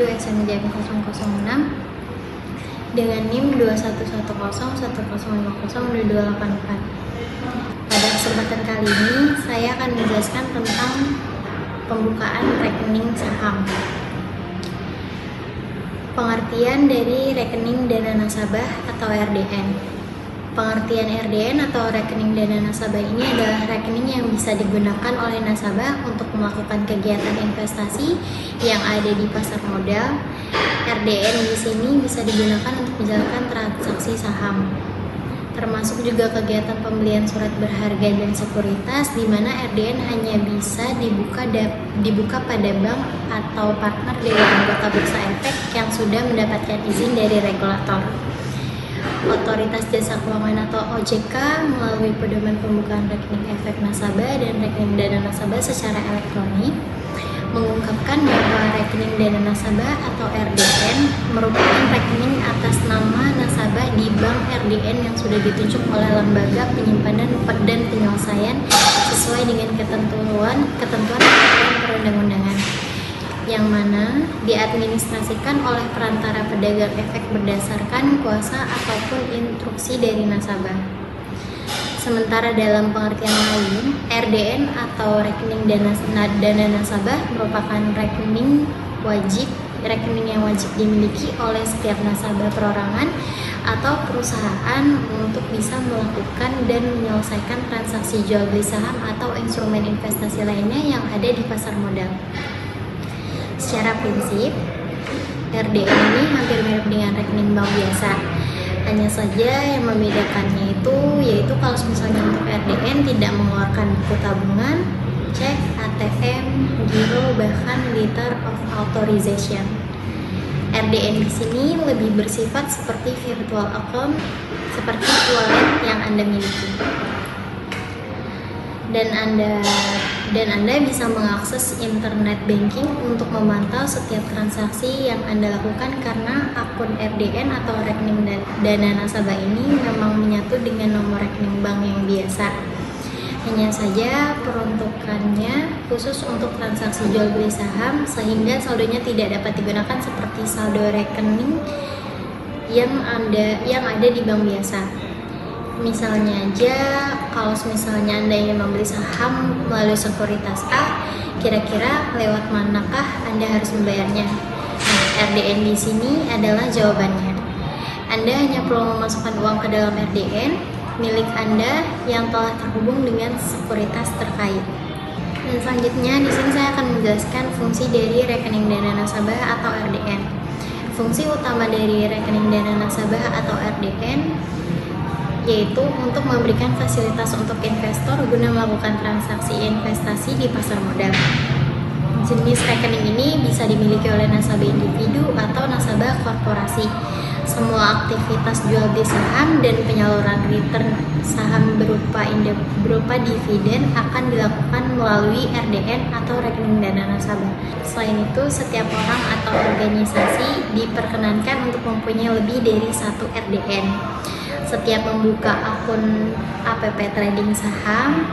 SNJM006 dengan NIM 211010502284. Pada kesempatan kali ini, saya akan menjelaskan tentang pembukaan rekening saham. Pengertian dari rekening dana nasabah atau RDN. Pengertian RDN atau rekening dana nasabah ini adalah rekening yang bisa digunakan oleh nasabah untuk melakukan kegiatan investasi yang ada di pasar modal. RDN di sini bisa digunakan untuk menjalankan transaksi saham, termasuk juga kegiatan pembelian surat berharga dan sekuritas, di mana RDN hanya bisa dibuka pada bank atau partner dari anggota Bursa Efek yang sudah mendapatkan izin dari regulator. Otoritas Jasa Keuangan atau OJK melalui pedoman pembukaan rekening efek nasabah dan rekening dana nasabah secara elektronik mengungkapkan bahwa rekening dana nasabah atau RDN merupakan rekening atas nama nasabah di bank RDN yang sudah ditunjuk oleh lembaga penyimpanan dan penyelesaian sesuai dengan ketentuan perundang-undangan, yang mana diadministrasikan oleh perantara pedagang efek berdasarkan kuasa ataupun instruksi dari nasabah. Sementara dalam pengertian lain, RDN atau rekening dana nasabah merupakan rekening yang wajib dimiliki oleh setiap nasabah perorangan atau perusahaan untuk bisa melakukan dan menyelesaikan transaksi jual beli saham atau instrumen investasi lainnya yang ada di pasar modal. Secara prinsip, RDN ini hampir mirip dengan rekening bank biasa. Hanya saja yang membedakannya yaitu kalau misalnya untuk RDN tidak mengeluarkan buku tabungan, cek, ATM, giro, bahkan letter of authorization. RDN di sini lebih bersifat seperti virtual account, seperti wallet yang Anda miliki. Dan Anda bisa mengakses internet banking untuk memantau setiap transaksi yang Anda lakukan, karena akun RDN atau rekening dana nasabah ini memang menyatu dengan nomor rekening bank yang biasa. Hanya saja peruntukannya khusus untuk transaksi jual beli saham, sehingga saldonya tidak dapat digunakan seperti saldo rekening yang ada di bank biasa. Misalnya aja, kalau misalnya Anda ingin membeli saham melalui sekuritas A, kira-kira lewat manakah Anda harus membayarnya? Nah, RDN di sini adalah jawabannya. Anda hanya perlu memasukkan uang ke dalam RDN milik Anda yang telah terhubung dengan sekuritas terkait. Dan selanjutnya di sini saya akan menjelaskan fungsi dari rekening dana nasabah atau RDN. Fungsi utama dari rekening dana nasabah atau RDN yaitu untuk memberikan fasilitas untuk investor guna melakukan transaksi investasi di pasar modal. Jenis rekening ini bisa dimiliki oleh nasabah individu atau nasabah korporasi. Semua aktivitas jual beli saham dan penyaluran return saham berupa dividen akan dilakukan melalui RDN atau rekening dana nasabah. Selain itu, setiap orang atau organisasi diperkenankan untuk mempunyai lebih dari satu RDN. Setiap membuka akun APP trading saham,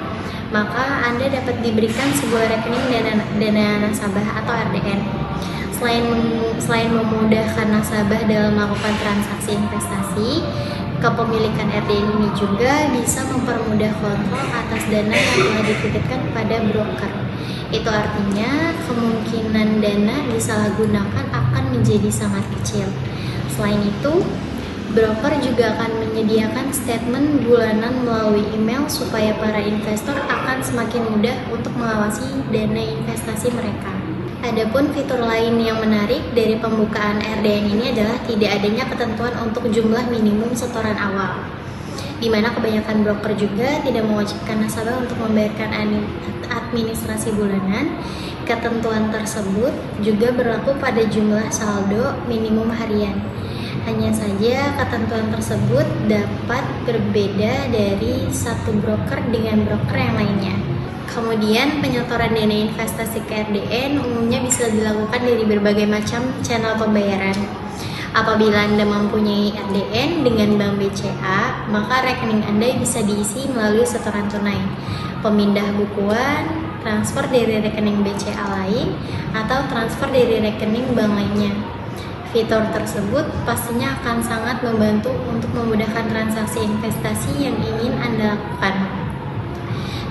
maka Anda dapat diberikan sebuah rekening dana nasabah atau RDN. Selain memudahkan nasabah dalam melakukan transaksi investasi, kepemilikan RDN ini juga bisa mempermudah kontrol atas dana yang telah dititipkan kepada broker. Itu artinya kemungkinan dana disalahgunakan akan menjadi sangat kecil. Selain itu, broker juga akan menyediakan statement bulanan melalui email supaya para investor akan semakin mudah untuk mengawasi dana investasi mereka. Adapun fitur lain yang menarik dari pembukaan RDN ini adalah tidak adanya ketentuan untuk jumlah minimum setoran awal, di mana kebanyakan broker juga tidak mewajibkan nasabah untuk membayarkan administrasi bulanan. Ketentuan tersebut juga berlaku pada jumlah saldo minimum harian. Hanya saja ketentuan tersebut dapat berbeda dari satu broker dengan broker yang lainnya. Kemudian penyetoran dana investasi ke RDN umumnya bisa dilakukan dari berbagai macam channel pembayaran. Apabila Anda mempunyai RDN dengan Bank BCA, maka rekening Anda bisa diisi melalui setoran tunai, pemindah bukuan, transfer dari rekening BCA lain atau transfer dari rekening bank lainnya. Fitur tersebut pastinya akan sangat membantu untuk memudahkan transaksi investasi yang ingin Anda lakukan.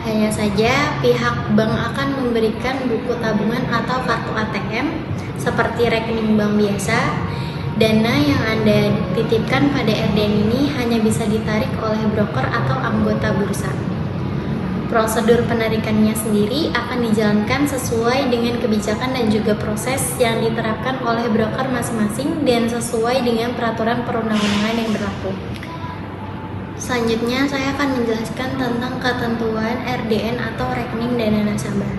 Hanya saja pihak bank akan memberikan buku tabungan atau kartu ATM seperti rekening bank biasa. Dana yang Anda titipkan pada RDN ini hanya bisa ditarik oleh broker atau anggota bursa. Prosedur penarikannya sendiri akan dijalankan sesuai dengan kebijakan dan juga proses yang diterapkan oleh broker masing-masing dan sesuai dengan peraturan perundang-undangan yang berlaku. Selanjutnya saya akan menjelaskan tentang ketentuan RDN atau rekening dana nasabah.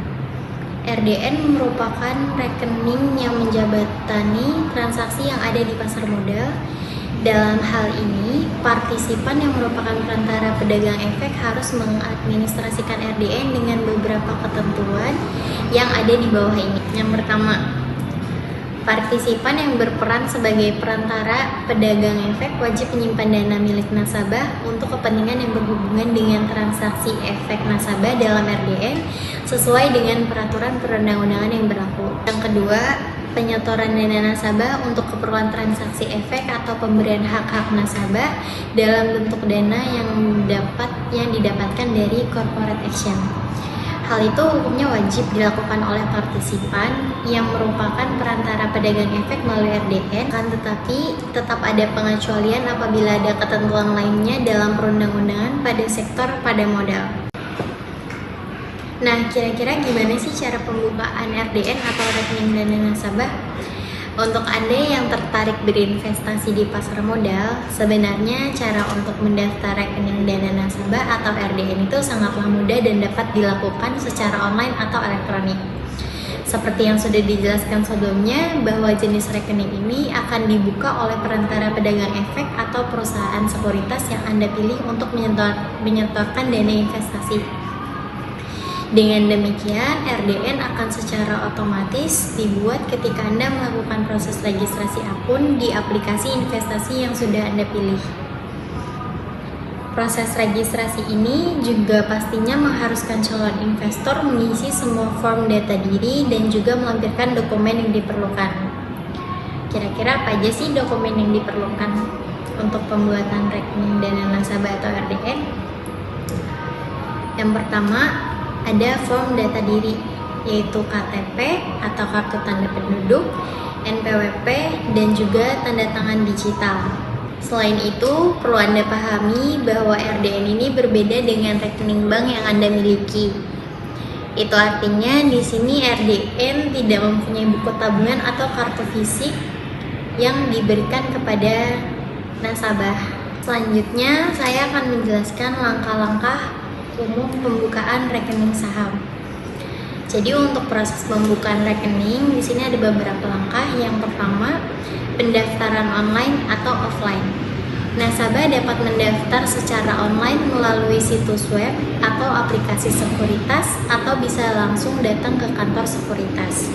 RDN merupakan rekening yang menjabatani transaksi yang ada di pasar modal. Dalam hal ini, partisipan yang merupakan perantara pedagang efek harus mengadministrasikan RDN dengan beberapa ketentuan yang ada di bawah ini. Yang pertama, partisipan yang berperan sebagai perantara pedagang efek wajib menyimpan dana milik nasabah untuk kepentingan yang berhubungan dengan transaksi efek nasabah dalam RDN sesuai dengan peraturan perundang-undangan yang berlaku. Yang kedua, penyetoran dana nasabah untuk keperluan transaksi efek atau pemberian hak-hak nasabah dalam bentuk dana yang didapatkan dari corporate action. Hal itu hukumnya wajib dilakukan oleh partisipan yang merupakan perantara pedagang efek melalui RDN, tetapi tetap ada pengecualian apabila ada ketentuan lainnya dalam perundang-undangan pada sektor pada modal. Nah, kira-kira gimana sih cara pembukaan RDN atau rekening dana nasabah? Untuk Anda yang tertarik berinvestasi di pasar modal, sebenarnya cara untuk mendaftar rekening dana nasabah atau RDN itu sangatlah mudah dan dapat dilakukan secara online atau elektronik. Seperti yang sudah dijelaskan sebelumnya, bahwa jenis rekening ini akan dibuka oleh perantara pedagang efek atau perusahaan sekuritas yang Anda pilih untuk menyetorkan dana investasi. Dengan demikian, RDN akan secara otomatis dibuat ketika Anda melakukan proses registrasi akun di aplikasi investasi yang sudah Anda pilih. Proses registrasi ini juga pastinya mengharuskan calon investor mengisi semua form data diri dan juga melampirkan dokumen yang diperlukan. Kira-kira apa aja sih dokumen yang diperlukan untuk pembuatan rekening dana nasabah atau RDN? Yang pertama, ada form data diri, yaitu KTP atau kartu tanda penduduk, NPWP, dan juga tanda tangan digital. Selain itu, perlu Anda pahami bahwa RDN ini berbeda dengan rekening bank yang Anda miliki. Itu artinya di sini RDN tidak mempunyai buku tabungan atau kartu fisik yang diberikan kepada nasabah. Selanjutnya, saya akan menjelaskan langkah-langkah umum pembukaan rekening saham. Jadi untuk proses pembukaan rekening di sini ada beberapa langkah. Yang pertama, pendaftaran online atau offline. Nasabah dapat mendaftar secara online melalui situs web atau aplikasi sekuritas atau bisa langsung datang ke kantor sekuritas.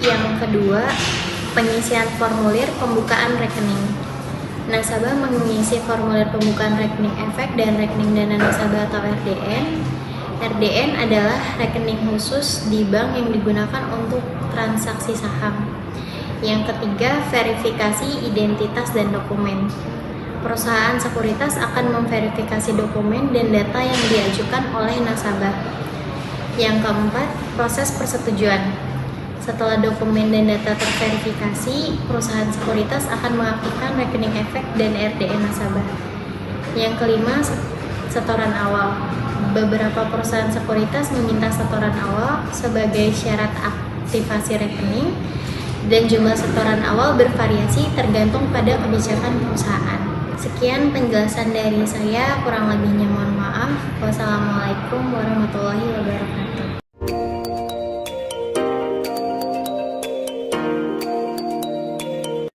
Yang kedua, pengisian formulir pembukaan rekening. Nasabah mengisi formulir pembukaan rekening efek dan rekening dana nasabah atau RDN. RDN adalah rekening khusus di bank yang digunakan untuk transaksi saham. Yang ketiga, verifikasi identitas dan dokumen. Perusahaan sekuritas akan memverifikasi dokumen dan data yang diajukan oleh nasabah. Yang keempat, proses persetujuan. Setelah dokumen dan data terverifikasi, perusahaan sekuritas akan mengaktifkan rekening efek dan RDN nasabah. Yang kelima, setoran awal. Beberapa perusahaan sekuritas meminta setoran awal sebagai syarat aktivasi rekening, dan jumlah setoran awal bervariasi tergantung pada kebijakan perusahaan. Sekian penjelasan dari saya, kurang lebihnya mohon maaf. Wassalamualaikum warahmatullahi wabarakatuh.